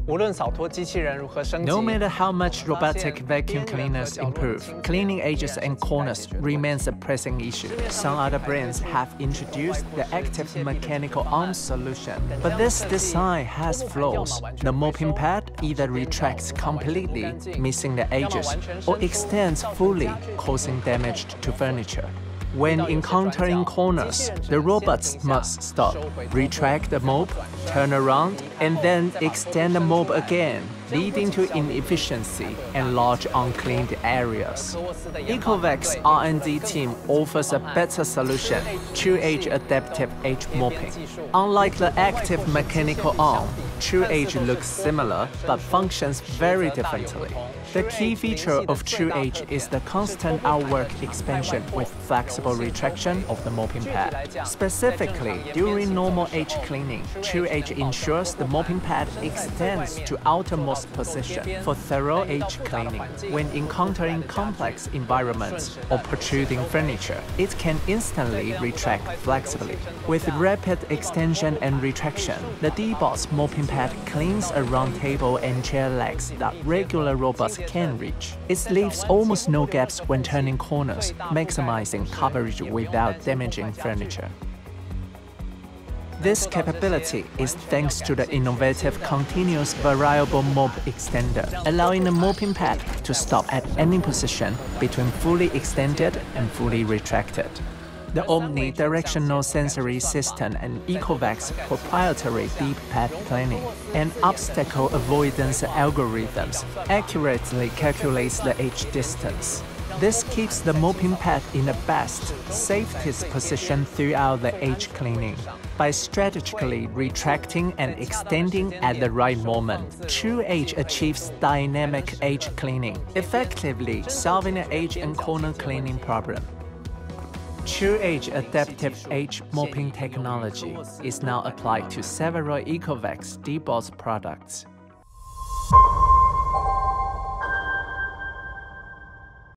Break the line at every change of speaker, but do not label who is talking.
No matter how much robotic vacuum cleaners improve, cleaning edges and corners remains a pressing issue. Some other brands have introduced the active mechanical arm solution, but this design has flaws. The mopping pad either retracts completely, missing the edges, or extends fully, causing damage to furniture. When encountering corners, the robots must stop, retract the mop, turn around, and then extend the mop again, leading to inefficiency and large uncleaned areas. Ecovac's R&D team offers a better solution, TruEdge Adaptive Edge Mopping. Unlike the active mechanical arm, TruEdge looks similar but functions very differently. The key feature of TruEdge is the constant outward expansion with flexible retraction of the mopping pad. Specifically, during normal edge cleaning, TruEdge ensures the mopping pad extends to outermost position for thorough edge cleaning. When encountering complex environments or protruding furniture, it can instantly retract flexibly. With rapid extension and retraction, the D-Boss mopping pad cleans around table and chair legs that regular robots can reach. It leaves almost no gaps when turning corners, maximizing coverage without damaging furniture. This capability is thanks to the innovative continuous variable mop extender, allowing the mopping pad to stop at any position between fully extended and fully retracted. The omnidirectional sensory system and Ecovac's proprietary deep pad cleaning and obstacle avoidance algorithms accurately calculates the edge distance. This keeps the mopping pad in the best, safest position throughout the edge cleaning. By strategically retracting and extending at the right moment, TruEdge achieves dynamic edge cleaning, effectively solving the edge and corner cleaning problem. TruEdge Adaptive Edge Mopping technology is now applied to several Ecovac's D-Boss products.